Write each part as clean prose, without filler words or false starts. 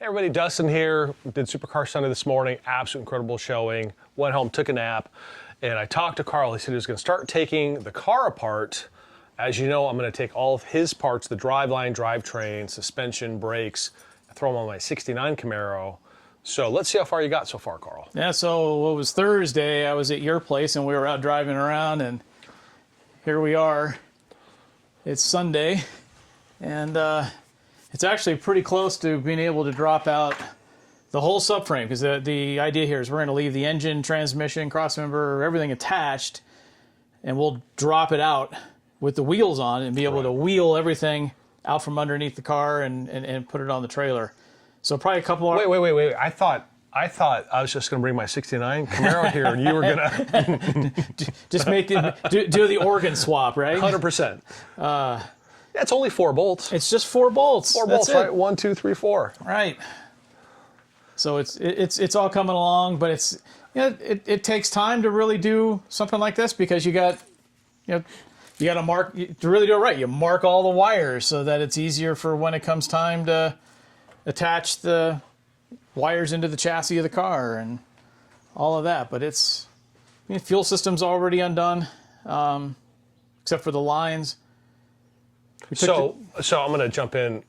Hey everybody, Dustin here. Did Supercar Sunday this morning. Absolute incredible showing. Went home, took a nap, and I talked to Carl. He said he was going to start taking the car apart. As you know, I'm going to take all of his parts, the driveline, drivetrain, suspension, brakes, and throw them on my 69 Camaro. So let's see how far you got so far, Carl. Yeah, so it was Thursday. I was at your place and we were out driving around, and here we are. It's Sunday, and it's actually pretty close to being able to drop out the whole subframe, because the idea here is we're going to leave the engine, transmission, crossmember, everything attached, and we'll drop it out with the wheels on and be able to wheel everything out from underneath the car and put it on the trailer. So probably a couple more. Wait. I thought I was just going to bring my 69 Camaro here, and you were going to just make do the organ swap, right? 100%. Yeah, it's only 4 bolts. It's just 4 bolts. 4 bolts, right? 1, 2, 3, 4. Right. So it's all coming along, but it takes time to really do something like this, because you got to mark to really do it right. You mark all the wires so that it's easier for when it comes time to attach the wires into the chassis of the car and all of that. But fuel system's already undone, except for the lines. So I'm going to jump in,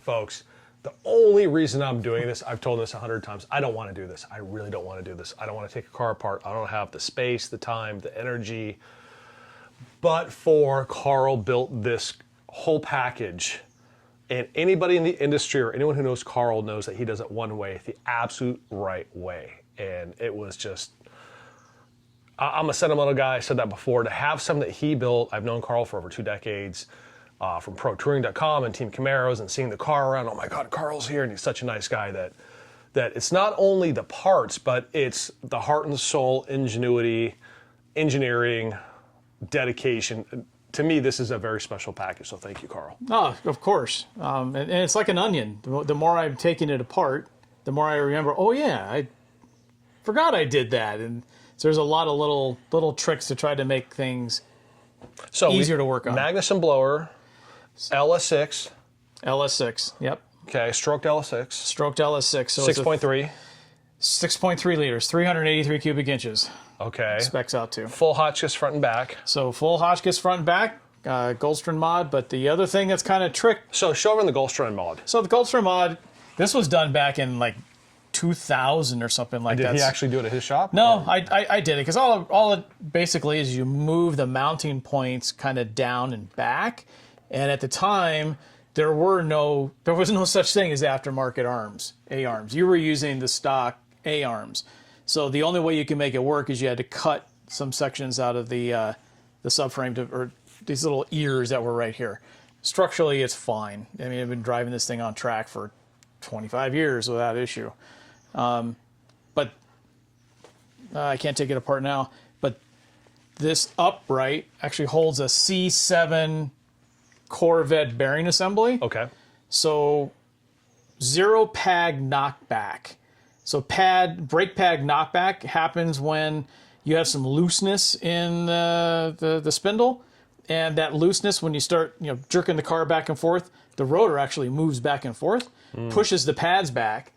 folks. The only reason I'm doing this, I've told this 100 times, I don't want to do this. I really don't want to do this. I don't want to take a car apart. I don't have the space, the time, the energy. But for Carl built this whole package, and anybody in the industry or anyone who knows Carl knows that he does it one way, the absolute right way. And it was just, I'm a sentimental guy. I said that before. To have something that he built, I've known Carl for over 2 decades. From ProTouring.com and Team Camaros, and seeing the car around. Oh my God, Carl's here, and he's such a nice guy that it's not only the parts, but it's the heart and soul, ingenuity, engineering, dedication. To me, this is a very special package. So thank you, Carl. Oh, of course. And it's like an onion. The more I'm taking it apart, the more I remember. Oh yeah, I forgot I did that. And so there's a lot of little tricks to try to make things easier to work on. Magnuson blower. LS6. LS6, yep. Okay, stroked LS6. Stroked LS6. So 6.3. 6.3 liters, 383 cubic inches. Okay. Specs out to. Full Hotchkiss front and back. So full Hotchkiss front and back, Goldstrom mod. But the other thing that's kind of tricked. So show them the Goldstrom mod. So the Goldstrom mod, this was done back in like 2000 or something like that. Did he actually do it at his shop? No, I did it, because all it basically is you move the mounting points kind of down and back. And at the time, there was no such thing as aftermarket arms, A-arms. You were using the stock A-arms. So the only way you can make it work is you had to cut some sections out of the subframe, or these little ears that were right here. Structurally, it's fine. I mean, I've been driving this thing on track for 25 years without issue. But I can't take it apart now. But this upright actually holds a C7 Corvette bearing assembly. Okay. So 0 pag knockback. So brake pad knockback happens when you have some looseness in the spindle, and that looseness, when you start jerking the car back and forth, the rotor actually moves back and forth, pushes the pads back,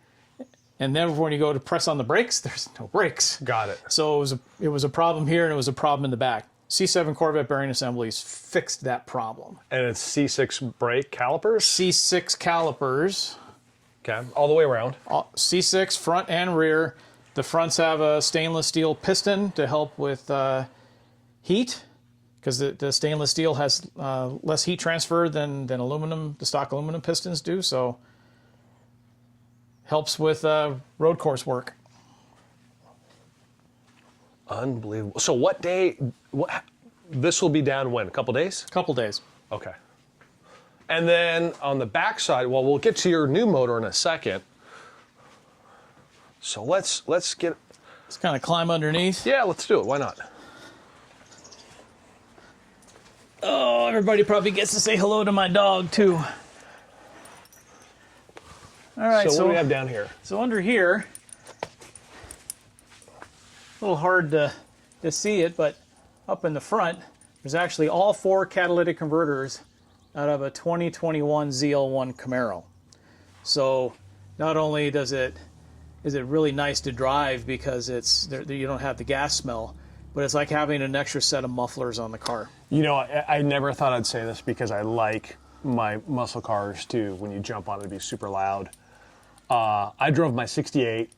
and then when you go to press on the brakes, there's no brakes. Got it. So it was a problem here, and it was a problem in the back. C7 Corvette bearing assemblies fixed that problem. And it's C6 brake calipers? C6 calipers. Okay, all the way around. C6 front and rear. The fronts have a stainless steel piston to help with heat, because the stainless steel has less heat transfer than aluminum, the stock aluminum pistons do. So helps with road course work. Unbelievable. So what day, this will be down when? A couple days? Couple days. Okay. And then on the back side, well, we'll get to your new motor in a second. So let's get... Let's kind of climb underneath. Yeah, let's do it. Why not? Oh, everybody probably gets to say hello to my dog, too. All right, so what do we have down here? So under here, a little hard to see it, but up in the front, there's actually all 4 catalytic converters out of a 2021 ZL1 Camaro. So not only is it really nice to drive because you don't have the gas smell, but it's like having an extra set of mufflers on the car. You know, I never thought I'd say this because I like my muscle cars too. When you jump on it, to be super loud. I drove my '68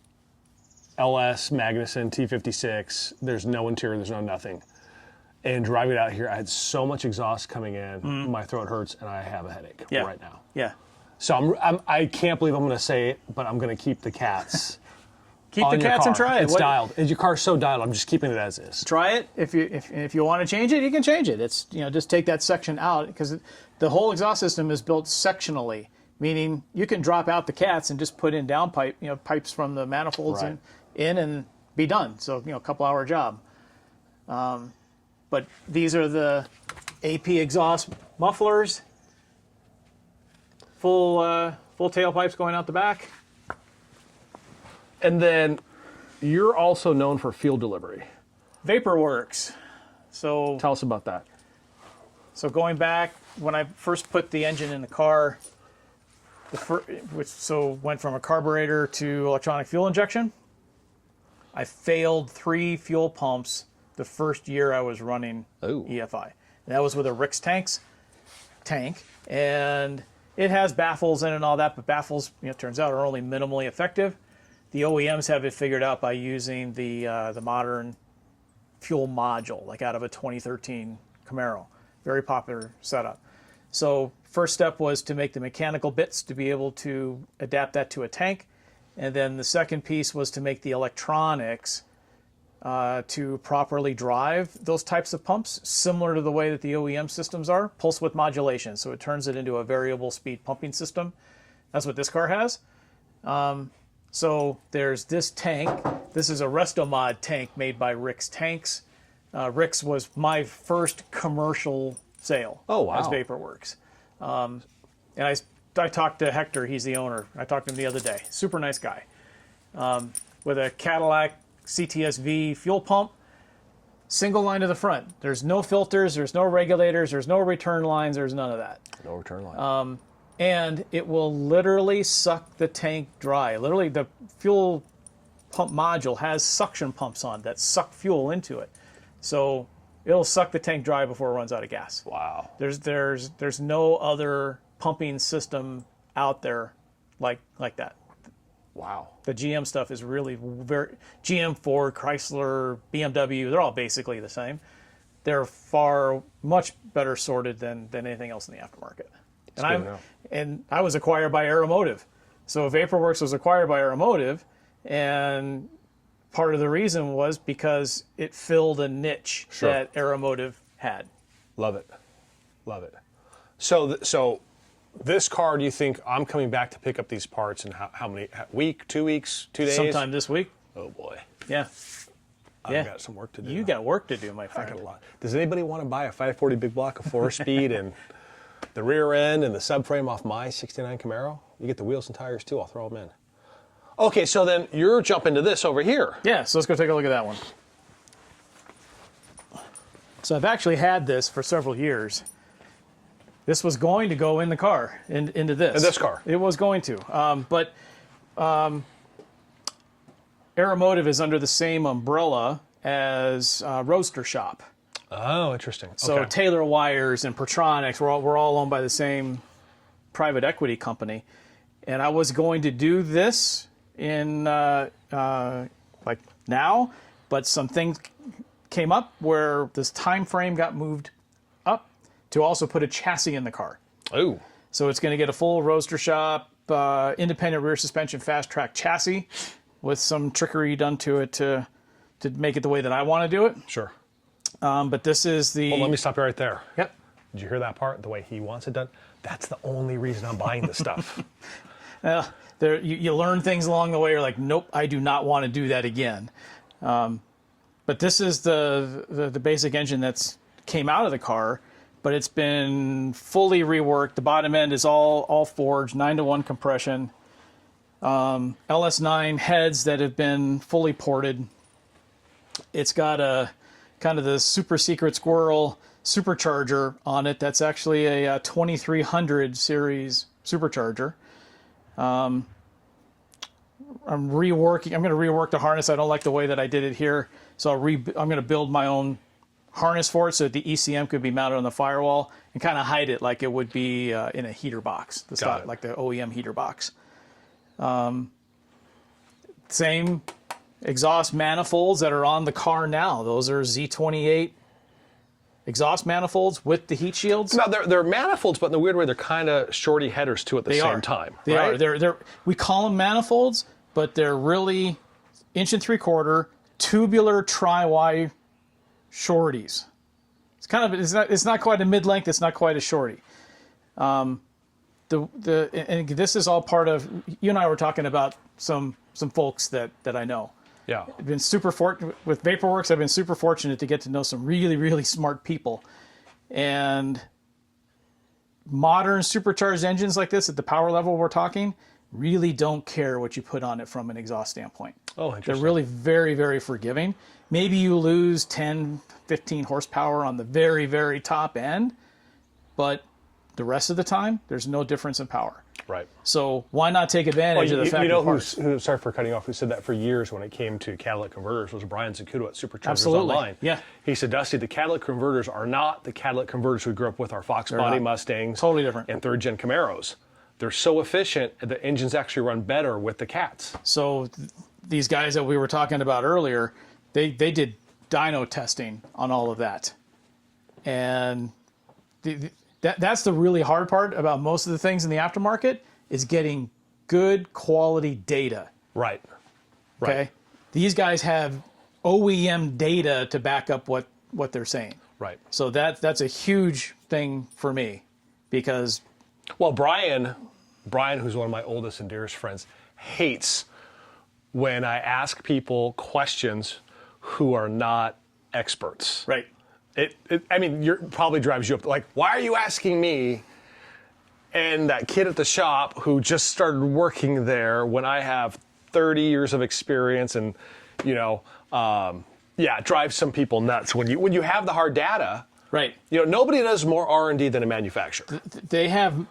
LS Magnuson T56. There's no interior. There's no nothing. And driving out here, I had so much exhaust coming in. My throat hurts, and I have a headache right now. Yeah. So I can't believe I'm going to say it, but I'm going to keep the cats. Keep the cats and try it. It's dialed. Your car's so dialed. I'm just keeping it as is. Try it. If you want to change it, you can change it. It's just take that section out because the whole exhaust system is built sectionally, meaning you can drop out the cats and just put in pipes from the manifolds in and be done. So a couple hour job. But these are the AP exhaust mufflers. Full tailpipes going out the back. And then you're also known for fuel delivery. VaporWorks. So tell us about that. So going back when I first put the engine in the car, went from a carburetor to electronic fuel injection. I failed 3 fuel pumps the first year I was running EFI. And that was with a Rick's tank, and it has baffles in it and all that, but baffles, turns out, are only minimally effective. The OEMs have it figured out by using the modern fuel module, like out of a 2013 Camaro. Very popular setup. So first step was to make the mechanical bits to be able to adapt that to a tank. And then the second piece was to make the electronics to properly drive those types of pumps, similar to the way that the OEM systems are, pulse width modulation. So it turns it into a variable speed pumping system. That's what this car has. So there's this tank. This is a Restomod tank made by Rick's Tanks. Rick's was my first commercial sale as VaporWorks. And I talked to Hector, he's the owner. I talked to him the other day. Super nice guy. With a Cadillac CTS-V fuel pump, single line to the front. There's no filters, there's no regulators, there's no return lines, there's none of that. No return line. And it will literally suck the tank dry. Literally, the fuel pump module has suction pumps on that suck fuel into it. So it'll suck the tank dry before it runs out of gas. Wow. There's no other pumping system out there like that. Wow. The GM stuff is really GM, Ford, Chrysler, BMW, they're all basically the same. They're much better sorted than anything else in the aftermarket. And I was acquired by Aeromotive. So VaporWorks was acquired by Aeromotive, and part of the reason was because it filled a niche that Aeromotive had. Love it. Love it. So this car, do you think I'm coming back to pick up these parts in how many, week, 2 weeks, 2 days? Sometime this week. Oh boy. Yeah. I've got some work to do. You got work to do, my friend. I got a lot. Does anybody want to buy a 540 big block of 4-speed and the rear end and the subframe off my 69 Camaro? You get the wheels and tires too. I'll throw them in. Okay, so then you're jumping to this over here. Yeah, so let's go take a look at that one. So I've actually had this for several years. This was going to go in the car, into this. In this car? It was going to. But Aeromotive is under the same umbrella as Roadster Shop. Oh, interesting. So okay. Taylor Wires and Pertronics, we're all owned by the same private equity company. And I was going to do this in like now, but some things came up where this time frame got moved up to also put a chassis in the car. Oh. So it's going to get a full Roadster Shop, independent rear suspension, fast track chassis with some trickery done to it to make it the way that I want to do it. Sure. But this is the... Well, let me stop you right there. Yep. Did you hear that part? The way he wants it done? That's the only reason I'm buying this stuff. You learn things along the way. You're like, nope, I do not want to do that again. But this is the basic engine that's came out of the car, but it's been fully reworked. The bottom end is all forged, 9-to-1 compression. LS9 heads that have been fully ported. It's got a kind of the super secret squirrel supercharger on it. That's actually a 2300 series supercharger. reworking. I'm going to rework the harness. I don't like the way that I did it here, so I'm going to build my own harness for it so that the ECM could be mounted on the firewall and kind of hide it like it would be in a heater box, like the OEM heater box. Same exhaust manifolds that are on the car now. Those are Z28 exhaust manifolds with the heat shields. Now they're manifolds, but in a weird way, they're kind of shorty headers too at the same time. They right? are. They're we call them manifolds, but they're really 1 3/4 tubular tri-Y shorties. It's kind of it's not quite a mid-length. It's not quite a shorty. And this is all part of, you and I were talking about some folks that I know. Yeah. I've been super fortunate with VaporWorks. I've been super fortunate to get to know some really, really smart people. And modern supercharged engines like this at the power level we're talking really don't care what you put on it from an exhaust standpoint. Oh, interesting. They're really very, very forgiving. Maybe you lose 10, 15 horsepower on the very, very top end, but the rest of the time, there's no difference in power. Right. So why not take advantage of the factory parts? Sorry for cutting off, who said that for years when it came to catalytic converters was Brian Zacuto at Supercharged Absolutely. Online. Yeah. He said, Dusty, the catalytic converters are not the catalytic converters we grew up with, our Fox body Mustangs. Totally different. And third-gen Camaros. They're so efficient, the engines actually run better with the cats. So these guys that we were talking about earlier, they did dyno testing on all of that. And that's the really hard part about most of the things in the aftermarket is getting good quality data. Right. Okay. Right. These guys have OEM data to back up what they're saying. Right. So that's a huge thing for me because Well, Brian, who's one of my oldest and dearest friends, hates when I ask people questions who are not experts. right. I mean, it probably drives you up. Like, why are you asking me and that kid at the shop who just started working there when I have 30 years of experience and, it drives some people nuts when you have the hard data. Right. Nobody does more R&D than a manufacturer. They have.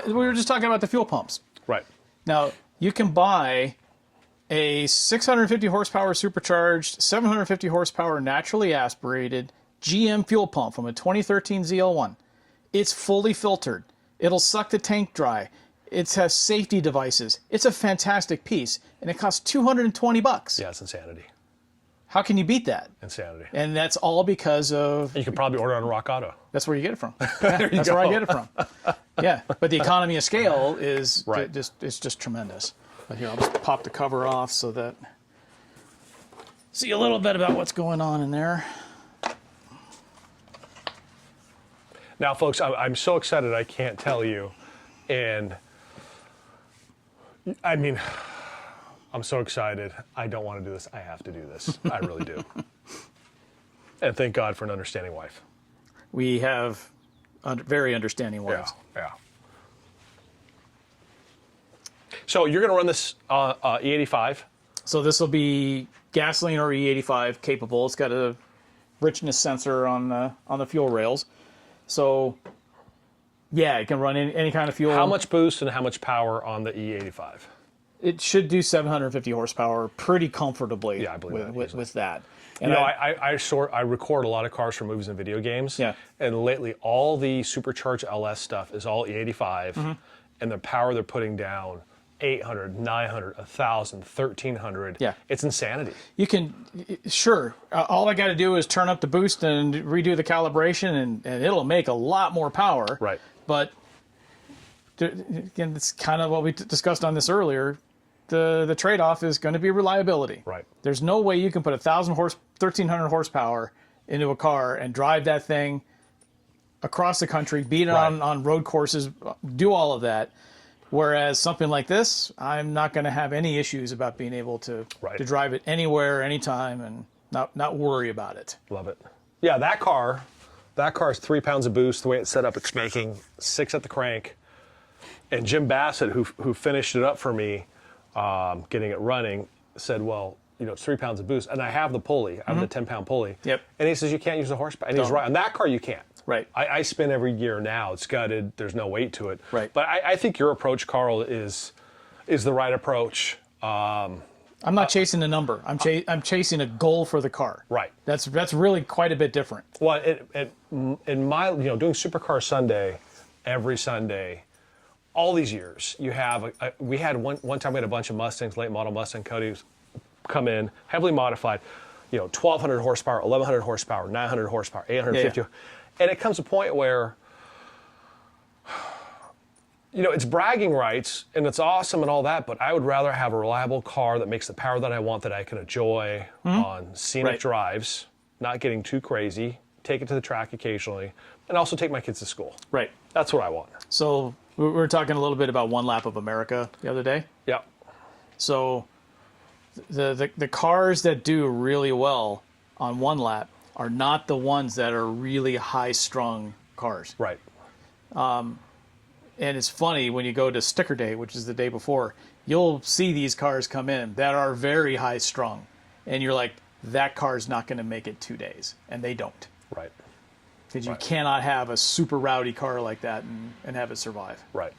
We were just talking about the fuel pumps. Right. Now you can buy a 650 horsepower supercharged, 750 horsepower naturally aspirated GM fuel pump from a 2013 ZL1. It's fully filtered. It'll suck the tank dry. It has safety devices. It's a fantastic piece, and it costs $220. Yeah, it's insanity. How can you beat that? Insanity. And that's all because of. You could probably order on Rock Auto. That's where you get it from. Yeah, that's where I get it from. Yeah, but the economy of scale is Right. just tremendous. But here, I'll just pop the cover off so that see a little bit about what's going on in there. Now, folks, I'm so excited I can't tell you. And, I mean, I'm so excited. I don't want to do this. I have to do this. I really do. And thank God for an understanding wife. We have very understanding wives. Yeah. So you're going to run this E85? So this will be gasoline or E85 capable. It's got a richness sensor on the fuel rails. So, yeah, it can run any kind of fuel. How much boost and how much power on the E85? It should do 750 horsepower pretty comfortably. Yeah, I believe with that. And I record a lot of cars for movies and video games. Yeah. And lately, all the Supercharged LS stuff is all E85, and the power they're putting down, 800, 900, 1,000, 1,300. Yeah. It's insanity. You can, sure, all I got to do is turn up the boost and redo the calibration, and it'll make a lot more power. Right. But, again, it's kind of what we discussed on this earlier. The trade-off is going to be reliability. Right. There's no way you can put 1,300 horsepower into a car and drive that thing across the country, beat it on road courses, do all of that. Whereas something like this, I'm not going to have any issues about being able to drive it anywhere, anytime, and not worry about it. Love it. Yeah, that car is 3 pounds of boost. The way it's set up, it's making 6 at the crank. And Jim Bassett, who finished it up for me, getting it running, said, well, it's 3 pounds of boost. And I have the pulley. I have the 10-pound pulley. Yep. And he says, you can't use the horsepower. And he's right. On that car, you can't. Right. I spin every gear now. It's gutted. There's no weight to it. Right. But I think your approach, Carl, is the right approach. I'm not chasing a number. I'm chasing a goal for the car. Right. That's really quite a bit different. Well, in my, doing Supercar Sunday every Sunday, all these years, you have, we had one time we had a bunch of Mustangs, late model Mustang Codys come in, heavily modified, 1,200 horsepower, 1,100 horsepower, 900 horsepower, 850. Yeah. And it comes to a point where, it's bragging rights and it's awesome and all that, but I would rather have a reliable car that makes the power that I want, that I can enjoy on scenic drives, not getting too crazy, take it to the track occasionally, and also take my kids to school. Right. That's what I want. So we were talking a little bit about One Lap of America the other day. Yeah. So the cars that do really well on one lap are not the ones that are really high-strung cars. Right. And it's funny, when you go to sticker day, which is the day before, you'll see these cars come in that are very high-strung. And you're like, that car's not going to make it 2 days. And they don't. Right. Because you cannot have a super rowdy car like that and have it survive. Right.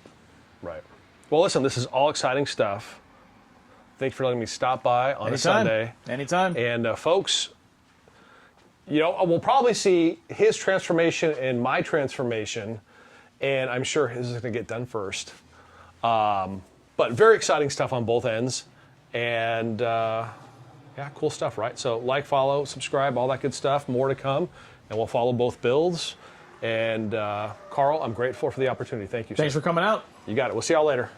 Right. Well, listen, this is all exciting stuff. Thanks for letting me stop by on a Sunday. Anytime. And folks, we'll probably see his transformation and my transformation, and I'm sure his is going to get done first. But very exciting stuff on both ends. And cool stuff, right? So like, follow, subscribe, all that good stuff. More to come. And we'll follow both builds. And Carl, I'm grateful for the opportunity. Thank you, sir. Thanks for coming out. You got it. We'll see y'all later.